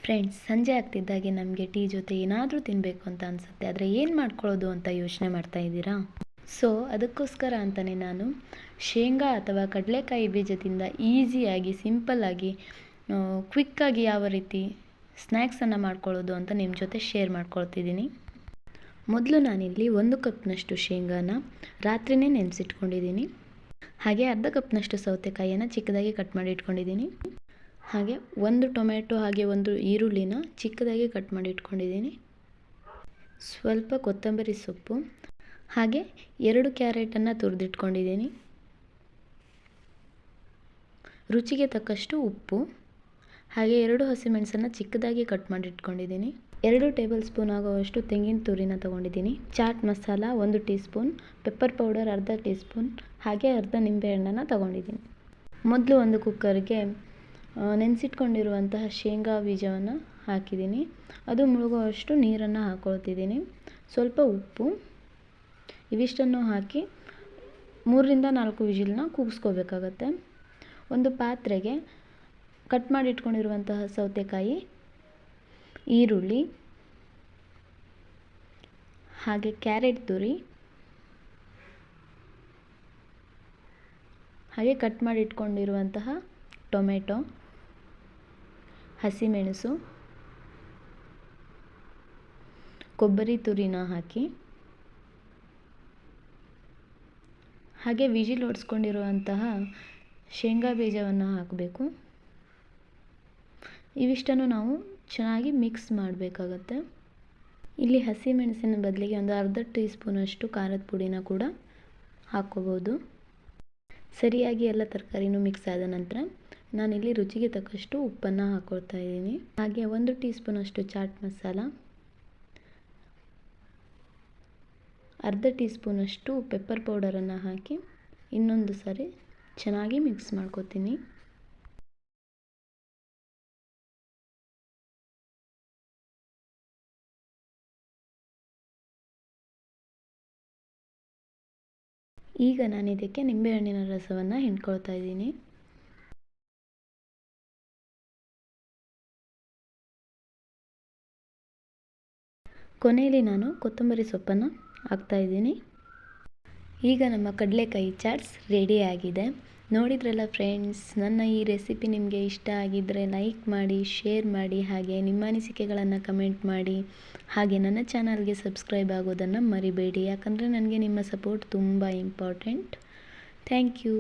Friends, ಸಂಜೆ ಆಗ್ತಿದ್ದಾಗೆ ನಮಗೆ tea ಜೊತೆ ಏನಾದರೂ ತಿನ್ನಬೇಕು ಅಂತ ಅನಿಸುತ್ತೆ. ಆದರೆ ಏನು ಮಾಡ್ಕೊಳ್ಳೋದು ಅಂತ ಯೋಚನೆ ಮಾಡ್ತಾ ಇದ್ದೀರಾ? ಸೊ ಅದಕ್ಕೋಸ್ಕರ ಅಂತಲೇ ನಾನು ಶೇಂಗಾ ಅಥವಾ ಕಡಲೆಕಾಯಿ ಬೀಜದಿಂದ ಈಸಿಯಾಗಿ, ಸಿಂಪಲ್ಲಾಗಿ, ಕ್ವಿಕ್ಕಾಗಿ ಯಾವ ರೀತಿ ಸ್ನ್ಯಾಕ್ಸನ್ನು ಮಾಡ್ಕೊಳ್ಳೋದು ಅಂತ ನಿಮ್ಮ ಜೊತೆ ಶೇರ್ ಮಾಡ್ಕೊಳ್ತಿದ್ದೀನಿ. ಮೊದಲು ನಾನಿಲ್ಲಿ 1 ಕಪ್ನಷ್ಟು ಶೇಂಗಾನ ರಾತ್ರಿಯೇ ನೆನೆಸಿಟ್ಕೊಂಡಿದ್ದೀನಿ. ಹಾಗೆ ಅರ್ಧ ಕಪ್ನಷ್ಟು ಸೌತೆಕಾಯಿಯನ್ನು ಚಿಕ್ಕದಾಗಿ ಕಟ್ ಮಾಡಿ ಇಟ್ಕೊಂಡಿದ್ದೀನಿ. ಹಾಗೆ 1 ಟೊಮೆಟೊ ಹಾಗೆ 1 ಈರುಳ್ಳಿನ ಚಿಕ್ಕದಾಗಿ ಕಟ್ ಮಾಡಿ ಇಟ್ಕೊಂಡಿದ್ದೀನಿ. ಸ್ವಲ್ಪ ಕೊತ್ತಂಬರಿ ಸೊಪ್ಪು ಹಾಗೆ 2 ಕ್ಯಾರೆಟನ್ನು ತುರಿದಿಟ್ಕೊಂಡಿದ್ದೀನಿ. ರುಚಿಗೆ ತಕ್ಕಷ್ಟು ಉಪ್ಪು ಹಾಗೆ 2 ಹಸಿಮೆಣಸನ್ನು ಚಿಕ್ಕದಾಗಿ ಕಟ್ ಮಾಡಿ ಇಟ್ಕೊಂಡಿದ್ದೀನಿ. 2 ಟೇಬಲ್ ಸ್ಪೂನ್ ಆಗುವಷ್ಟು ತೆಂಗಿನ ತುರಿನ ತೊಗೊಂಡಿದ್ದೀನಿ. Chaat masala 1 teaspoon, pepper powder ಅರ್ಧ ಟೀ ಸ್ಪೂನ್ ಹಾಗೆ ಅರ್ಧ ನಿಂಬೆಹಣ್ಣನ್ನು ತೊಗೊಂಡಿದ್ದೀನಿ. ಮೊದಲು ಒಂದು ಕುಕ್ಕರ್ಗೆ ನೆನೆಸಿಟ್ಕೊಂಡಿರುವಂತಹ ಶೇಂಗಾ ಬೀಜವನ್ನು ಹಾಕಿದ್ದೀನಿ. ಅದು ಮುಳುಗುವಷ್ಟು ನೀರನ್ನು ಹಾಕ್ಕೊಳ್ತಿದ್ದೀನಿ. ಸ್ವಲ್ಪ ಉಪ್ಪು, ಇವಿಷ್ಟನ್ನು ಹಾಕಿ 3ರಿಂದ 4 ವಿಜಿಲ್ನ ಕೂಗಿಸ್ಕೋಬೇಕಾಗತ್ತೆ. ಒಂದು ಪಾತ್ರೆಗೆ ಕಟ್ ಮಾಡಿ ಇಟ್ಕೊಂಡಿರುವಂತಹ ಸೌತೆಕಾಯಿ, ಈರುಳ್ಳಿ ಹಾಗೆ ಕ್ಯಾರೆಟ್ ತುರಿ ಹಾಗೆ ಕಟ್ ಮಾಡಿ ಇಟ್ಕೊಂಡಿರುವಂತಹ ಟೊಮೆಟೊ, ಹಸಿಮೆಣಸು, ಕೊಬ್ಬರಿ ತುರಿನ ಹಾಕಿ ಹಾಗೆ ವಿಜಿಲ್ ಹೊಡೆಸ್ಕೊಂಡಿರುವಂತಹ ಶೇಂಗಾ ಬೀಜವನ್ನು ಹಾಕಬೇಕು. ಇವಿಷ್ಟನ್ನು ನಾವು ಚೆನ್ನಾಗಿ ಮಿಕ್ಸ್ ಮಾಡಬೇಕಾಗತ್ತೆ. ಇಲ್ಲಿ ಹಸಿಮೆಣಸಿನ ಬದಲಿಗೆ ಒಂದು ಅರ್ಧ ಟೀ ಸ್ಪೂನಷ್ಟು ಖಾರದ ಪುಡಿನ ಕೂಡ ಹಾಕ್ಕೋಬೋದು. ಸರಿಯಾಗಿ ಎಲ್ಲ ತರಕಾರಿನೂ ಮಿಕ್ಸ್ ಆದ ನಂತರ ನಾನಿಲ್ಲಿ ರುಚಿಗೆ ತಕ್ಕಷ್ಟು ಉಪ್ಪನ್ನು ಹಾಕ್ಕೊಳ್ತಾ ಇದ್ದೀನಿ. ಹಾಗೆ 1 ಟೀ ಸ್ಪೂನಷ್ಟು ಚಾಟ್ ಮಸಾಲ, ಅರ್ಧ ಟೀ ಸ್ಪೂನಷ್ಟು ಪೆಪ್ಪರ್ ಪೌಡರನ್ನು ಹಾಕಿ ಇನ್ನೊಂದು ಸಾರಿ ಚೆನ್ನಾಗಿ ಮಿಕ್ಸ್ ಮಾಡ್ಕೊತೀನಿ. ಈಗ ನಾನು ಇದಕ್ಕೆ ನಿಂಬೆಹಣ್ಣಿನ ರಸವನ್ನು ಹಿಂಡ್ಕೊಳ್ತಾ ಇದ್ದೀನಿ. ಕೊನೆಯಲ್ಲಿ ನಾನು ಕೊತ್ತಂಬರಿ ಸೊಪ್ಪನ್ನು ಹಾಕ್ತಾಯಿದ್ದೀನಿ. ಈಗ ನಮ್ಮ ಕಡಲೆಕಾಯಿ ಚಾಟ್ಸ್ ರೆಡಿ ಆಗಿದೆ. ನೋಡಿದ್ರಲ್ಲ ಫ್ರೆಂಡ್ಸ್, ನನ್ನ ಈ ರೆಸಿಪಿ ನಿಮಗೆ ಇಷ್ಟ ಆಗಿದ್ದರೆ ಲೈಕ್ ಮಾಡಿ, ಶೇರ್ ಮಾಡಿ, ಹಾಗೆ ನಿಮ್ಮ ಅನಿಸಿಕೆಗಳನ್ನು ಕಮೆಂಟ್ ಮಾಡಿ. ಹಾಗೆ ನನ್ನ ಚಾನಲ್ಗೆ ಸಬ್ಸ್ಕ್ರೈಬ್ ಆಗೋದನ್ನು ಮರಿಬೇಡಿ, ಯಾಕಂದರೆ ನನಗೆ ನಿಮ್ಮ ಸಪೋರ್ಟ್ ತುಂಬ ಇಂಪಾರ್ಟೆಂಟ್. Thank you.